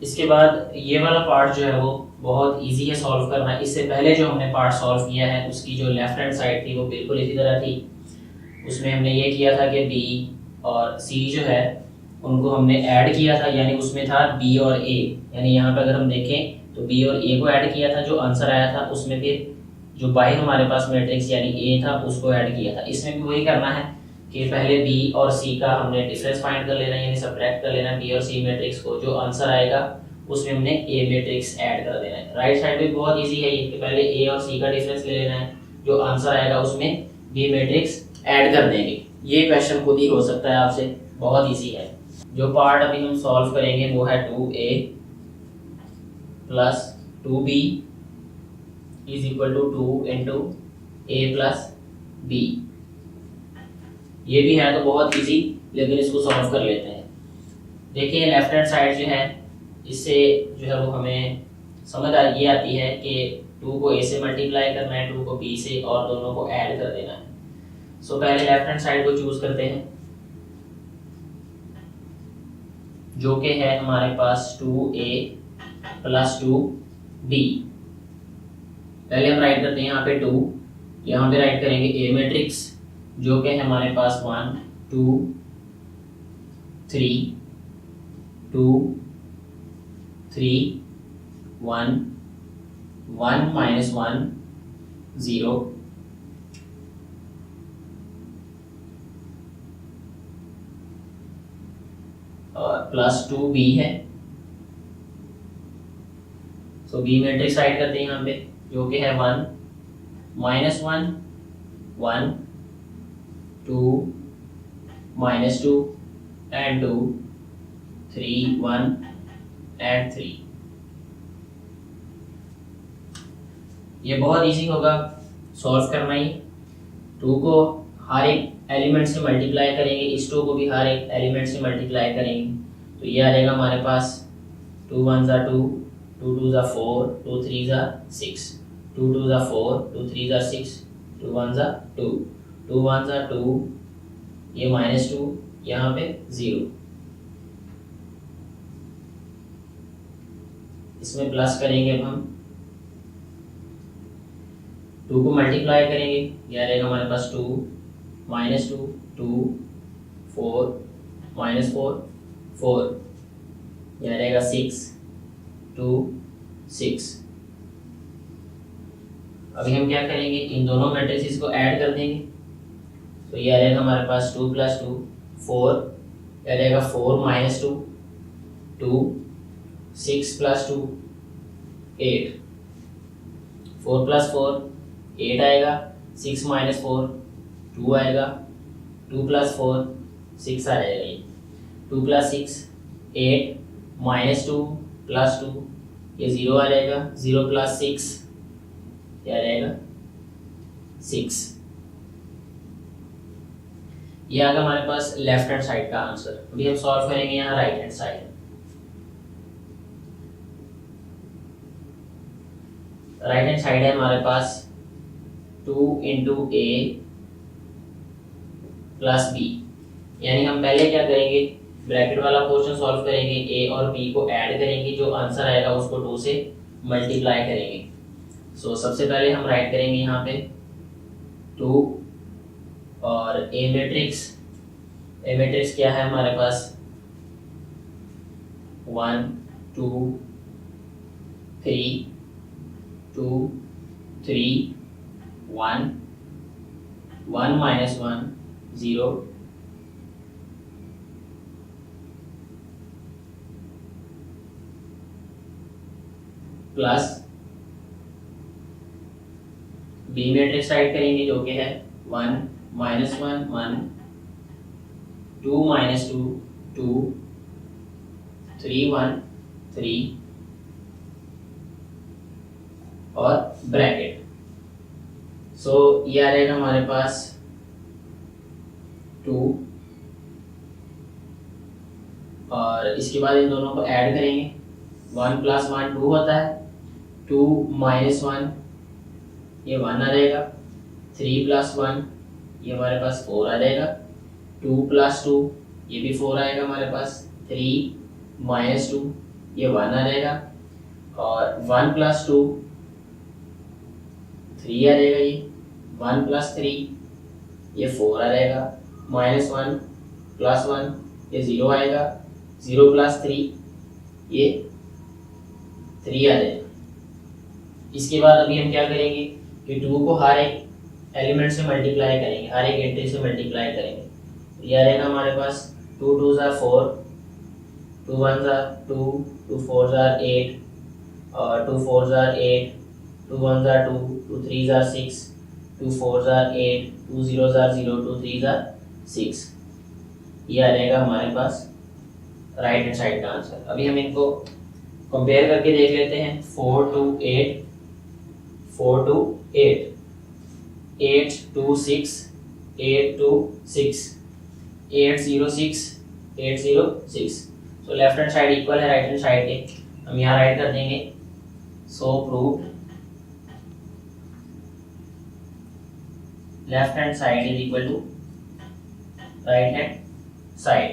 इसके बाद ये वाला पार्ट जो है वो बहुत इजी है सॉल्व करना। इससे पहले जो हमने पार्ट सॉल्व किया है उसकी जो लेफ्ट हैंड साइड थी वो बिल्कुल इसी तरह थी। उसमें हमने ये किया था कि बी और सी जो है उनको हमने ऐड किया था, यानी उसमें था बी और ए, यानी यहाँ पे अगर हम देखें तो बी और ए को ऐड किया था, जो आंसर आया था उसमें फिर जो बाहर हमारे पास मैट्रिक्स यानी ए था उसको ऐड किया था। इसमें भी वही करना है कि पहले बी और सी का हमने डिफरेंस फाइंड कर लेना है, यानी सब्ट्रैक्ट कर लेना है बी और सी मैट्रिक्स को, जो आंसर आएगा उसमें हमने ए मैट्रिक्स ऐड कर देना है। राइट साइड भी बहुत इजी है ये कि पहले ए और सी का डिफरेंस ले लेना है, जो आंसर आएगा उसमें बी मैट्रिक्स ऐड कर देंगे। ये क्वेश्चन खुद ही हो सकता है आपसे, बहुत इजी है। जो पार्ट अभी हम सॉल्व करेंगे वो है 2a plus 2b is equal to 2 into A plus B. ये भी है तो बहुत इजी, लेकिन इसको सॉल्व कर लेते हैं। देखिए लेफ्ट हैंड साइड जो है इससे जो है वो हमें समझ ये आती है कि 2 को a से मल्टीप्लाई करना है, 2 को b से, और दोनों को ऐड कर देना है। सो पहले लेफ्ट हैंड साइड को चूज करते हैं, जो कि है हमारे पास 2a प्लस 2b। पहले हम राइट करते हैं यहाँ पे 2, यहाँ पे राइट करेंगे ए मैट्रिक्स, जो कि है हमारे पास 1 2 3 2 3 1 1 माइनस 1 0 और प्लस 2b है। सो बी मैट्रिक्स राइट करते हैं यहाँ पे, जो कि है 1 माइनस 1 1 2 माइनस 2 एंड 2 3 1 एंड 3। ये बहुत इजी होगा सॉल्व करना ही। 2 को हर एक एलिमेंट से मल्टीप्लाई करेंगे, इस 2 को भी हर एक एलिमेंट से मल्टीप्लाई करेंगे, तो ये आ जाएगा हमारे पास 2 1 ज़ा 2 2 2 ज़ा 4 2 3 ज़ा 6 2 2 ज़ा 4 2 3 ज़ा 6 2 1 ज़ा 2 2 1 ज़ा 2, ये माइनस 2 यहाँ पे 0, इसमें प्लस करेंगे अब हम 2 को मल्टीप्लाई करेंगे, यह रहेगा हमारे पास 2 माइनस 2 2 4 माइनस 4 4, यह रहेगा 6 2 6। अभी हम क्या करेंगे, इन दोनों मैट्रिसेस को ऐड कर देंगे, तो यह रहेगा हमारे पास 2 प्लस 2 4, यह रहेगा 4 माइनस 2 2 6 प्लस 2 8 4 प्लस 4 8 आएगा, 6 माइनस 4 2 आएगा, 2 प्लस 4 6 आ जाएगा, ये 2 प्लस 6 8 माइनस 2 प्लस 2, ये 0 आ जाएगा, 0 प्लस 6 क्या रहेगा 6। ये आ गया हमारे पास लेफ्ट हैंड साइड का आंसर। अभी हम सॉल्व करेंगे यहाँ right hand side. Right hand side है हमारे पास 2 इंटू ए प्लस बी, यानी हम पहले क्या करेंगे, ब्रैकेट वाला पोर्शन सॉल्व करेंगे, ए और बी को ऐड करेंगे, जो आंसर आएगा उसको 2 से मल्टीप्लाई करेंगे। सो सबसे पहले हम राइट करेंगे यहाँ पे 2 और ए मैट्रिक्स क्या है हमारे पास 1 2 3 2 3 1 1 minus 1 0 plus B matrix write करेंगे, जो कि है 1 माइनस 1 1 2 माइनस 2 2 3 1 3 और ब्रैकेट। सो ये आ जाएगा हमारे पास 2 और इसके बाद इन दोनों को ऐड करेंगे, 1 प्लस 1 2 होता है, 2 माइनस 1 ये 1 आ जाएगा, 3 प्लस 1 ये हमारे पास 4 आ जाएगा, 2 प्लस 2 ये भी 4 आएगा हमारे पास, 3 माइनस 2 ये 1 आ जाएगा, और 1 + 2 3 आ जाएगा, ये 1 + 3 ये 4 आ जाएगा, -1 + 1 ये 0 आएगा, 0 + 3 ये 3 आ जाएगा। इसके बाद अभी हम क्या करेंगे कि 2 को हर एक एलिमेंट से मल्टीप्लाई करेंगे, हर एक एंट्री से मल्टीप्लाई करेंगे। तो ये आ जाएगा हमारे पास 2 2 ज़ा 4, 2 1 ज़ा 2, 2 4 ज़ा 8, और 2 4 ज़ा 8, 2 1 ज़ा 2, 2 3 ज़ा 6, 2 4 ज़ा 8, 2 0 ज़ा 0, 2 3 ज़ा 6। ये आ जाएगा हमारे पास राइट हैंड साइड का आंसर। अभी हम इनको कंपेयर करके देख लेते हैं। 4 2 8, 4 2 8, 8 2 6, 8 2 6, 8 0 6, 8 0 6। So left hand side equal है राइट हैंड साइड के, हम यहाँ राइट कर देंगे। So proved left hand side is equal to right hand side.